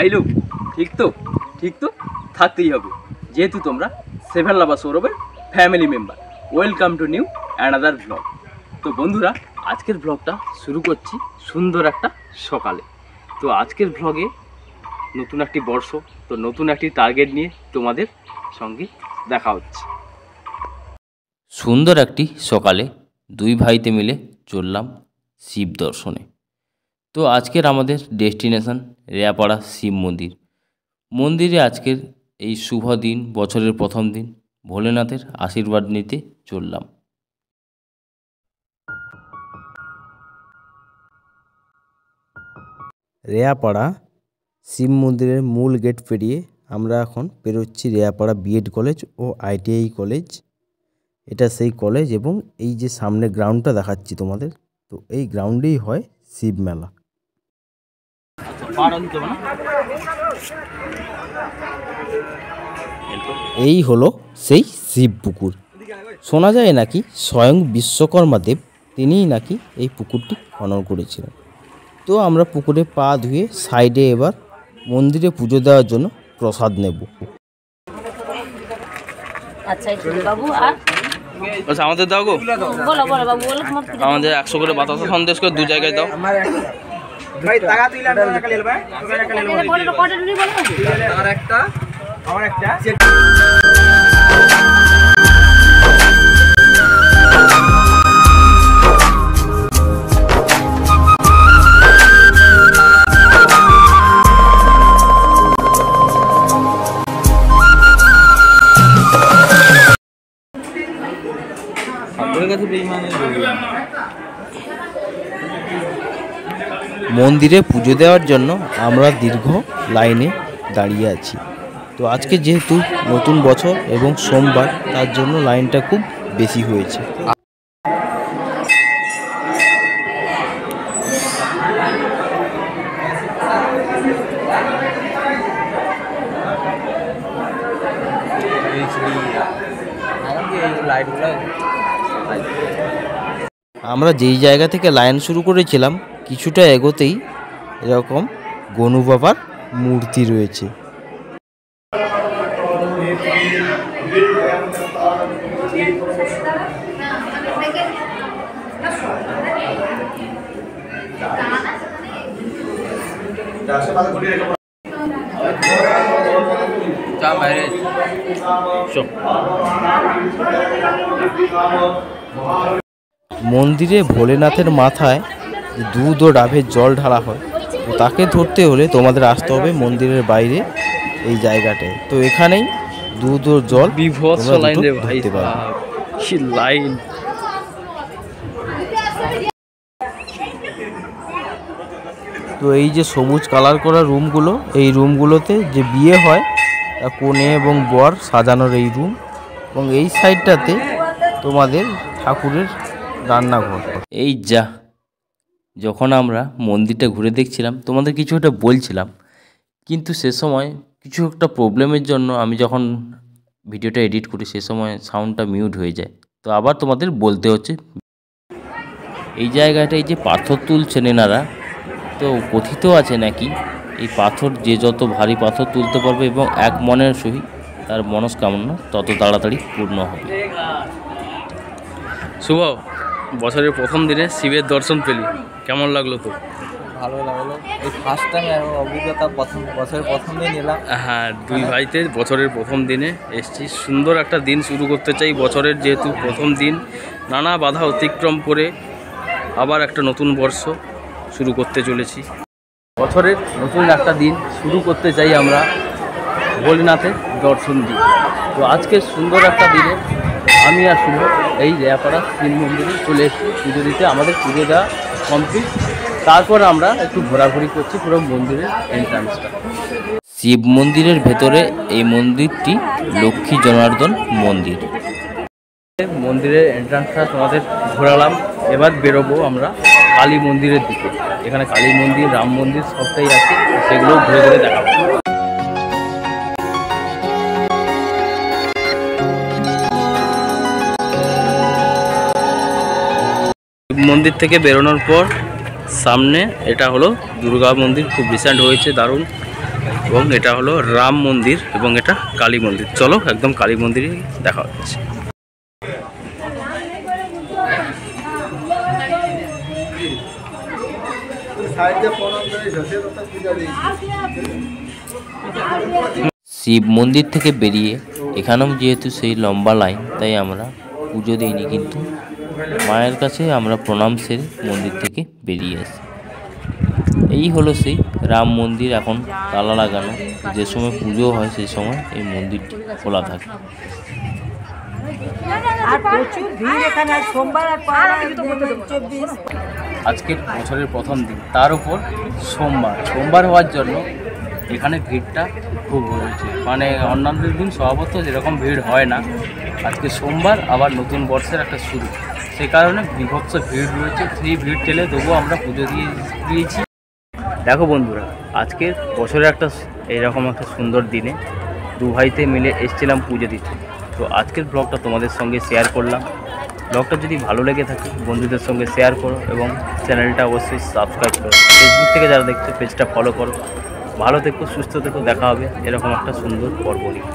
ভাই লোক ঠিক তো থাকতেই হবে, যেহেতু তোমরা সেভেন লাভার সৌরভের family member. Welcome to new another blog. তো বন্ধুরা, আজকের ব্লগটা শুরু করছি সুন্দর একটা সকালে। তো আজকের ব্লগে নতুন একটি বর্ষ, তো নতুন একটি টার্গেট নিয়ে তোমাদের সঙ্গে দেখা হচ্ছে। সুন্দর একটি সকালে দুই ভাইতে মিলে চললাম শিব দর্শনে। তো আজকের আমাদের ডেস্টিনেশন রেয়াপাড়া শিব মন্দির। মন্দিরে আজকের এই শুভ দিন, বছরের প্রথম দিন, ভোলেনাথের আশীর্বাদ নিতে চললাম। রেয়াপাড়া শিব মন্দিরের মূল গেট পেরিয়ে আমরা এখন পেরোচ্ছি রেয়াপাড়া বিএড কলেজ ও আইটিআই কলেজ। এটা সেই কলেজ এবং এই যে সামনে গ্রাউন্ডটা দেখাচ্ছি তোমাদের, তো এই গ্রাউন্ডেই হয় শিব মেলা। এই হলো সেই শিব পুকুর। শোনা যায় নাকি স্বয়ং বিশ্বকর্মা দেব তিনিই নাকি এই পুকুরটি খনন করেছিলেন। তো আমরা পুকুরে পা ধুয়ে সাইডে এবার মন্দিরে পুজো দেওয়ার জন্য প্রসাদ নেব। আচ্ছা বাবু, আর আমাদের দাও গো, বলো বলো বাবু, বলো আমাদের 100 করে বাতাসা সন্দেশ করে দু জায়গায় দাও। ভাই টাকা তুইলা টাকা লে ভাই, টাকা লে বলো কত দিবি বলো। আর একটা আমার একটা মন্দিরে পুজো দেওয়ার জন্য আমরা দীর্ঘ লাইনে দাঁড়িয়ে আছি। তো আজকে যেহেতু নতুন বছর এবং সোমবার, তার জন্য লাইনটা খুব বেশি হয়েছে। আমরা যেই জায়গা থেকে লাইন শুরু করেছিলাম, কিছুটা এগোতেই এরকম গনু বাবার মূর্তি রয়েছে। মন্দিরে ভোলেনাথের মাথায় দুধ ও ডাবের জল ঢালা হয়, তো তাকে ধরতে হলে তোমাদের আসতে হবে মন্দিরের বাইরে এই জায়গাটায়। তো এখানেই দুধ ও জল বিভৎস লাইন রে ভাই, কি লাইন। তো এই যে সবুজ কালার করা রুমগুলো, এই রুমগুলোতে যে বিয়ে হয় কনে এবং বর সাজানোর এই রুম, এবং এই সাইডটাতে তোমাদের ঠাকুরের রান্নাঘর। এই যা, যখন আমরা মন্দিরটা ঘুরে দেখছিলাম তোমাদের কিছু একটা বলছিলাম, কিন্তু সে সময় কিছু একটা প্রবলেমের জন্য আমি যখন ভিডিওটা এডিট করি সে সময় সাউন্ডটা মিউট হয়ে যায়। তো আবার তোমাদের বলতে হচ্ছে, এই জায়গাটা এই যে পাথর তুলছেন এনারা, তো কথিত আছে নাকি এই পাথর যে যত ভারী পাথর তুলতে পারবে এবং এক মনের সহিত তার মনস্কামনা তত তাড়াতাড়ি পূর্ণ হবে। শুভ, বছরের প্রথম দিনে শিবের দর্শন পেলি, কেমন লাগলো তো? ভালো লাগলো, এই ফার্স্ট টাইম অভিজ্ঞতা, বছরের প্রথম দিন এলাম। হ্যাঁ, দুই ভাইতে বছরের প্রথম দিনে এসছি। সুন্দর একটা দিন শুরু করতে চাই বছরের, যেহেতু প্রথম দিন নানা বাধা অতিক্রম করে আবার একটা নতুন বর্ষ শুরু করতে চলেছি। বছরের নতুন একটা দিন শুরু করতে চাই আমরা ভোলেনাথের দর্শন দিই। তো আজকের সুন্দর একটা দিনে আমি আর শুভ এই রেয়াপাড়া শিব মন্দিরে চলে এসেছি পুজো দিতে। আমাদের পুজো দেওয়া কমপ্লিট, তারপর আমরা একটু ঘোরাঘুরি করছি পুরো মন্দিরের এন্ট্রান্সটা। শিব মন্দিরের ভেতরে এই মন্দিরটি লক্ষ্মী জনার্দন মন্দির। মন্দিরের এন্ট্রান্সটা তোমাদের ঘোরালাম, এবার বেরোবো আমরা কালী মন্দিরের দিকে। এখানে কালী মন্দির, রাম মন্দির সবটাই আছে, সেগুলো ঘুরে ঘুরে দেখাবো। মন্দির থেকে বেরোনোর পর সামনে এটা হলো দুর্গা মন্দির, খুব রিসেন্ট হয়েছে, দারুণ। এবং এটা হলো রাম মন্দির এবং এটা কালী মন্দির। চলো একদম কালী মন্দিরে দেখা হচ্ছে। শিব মন্দির থেকে বেরিয়ে এখানেও যেহেতু সেই লম্বা লাইন, তাই আমরা পুজো দিইনি, কিন্তু মায়ের কাছে আমরা প্রণাম সেরে মন্দির থেকে বেরিয়ে আসি। এই হলো সেই রাম মন্দির, এখন তালা লাগানো। যে সময় পুজো হয় সেই সময় এই মন্দিরটি খোলা থাকে। আর প্রচুর ভিড় এখানে, আজ সোমবার আর 24। আজকের বছরের প্রথম দিন, তার উপর সোমবার হওয়ার জন্য এখানে ভিড়টা খুব হয়েছে। মানে অন্যান্য দিন স্বভাবত যেরকম ভিড় হয় না, আজকে সোমবার আবার নতুন বর্ষের একটা শুরু, সে কারণে বিভৎস ভিড় রয়েছে। সেই ভিড় ঠেলে তবুও আমরা পুজো দিয়েছি। দেখো বন্ধুরা, আজকের বছরের একটা এইরকম একটা সুন্দর দিনে দু ভাইতে মিলে এসেছিলাম পুজো দিতে। তো আজকের ব্লগটা তোমাদের সঙ্গে শেয়ার করলাম। ব্লগটা যদি ভালো লেগে থাকে বন্ধুদের সঙ্গে শেয়ার করো এবং চ্যানেলটা অবশ্যই সাবস্ক্রাইব করো। ফেসবুক থেকে যারা দেখছো পেজটা ফলো করো। ভালো থেকো, সুস্থ থেকো, দেখা হবে এরকম একটা সুন্দর পর্ব নিয়ে।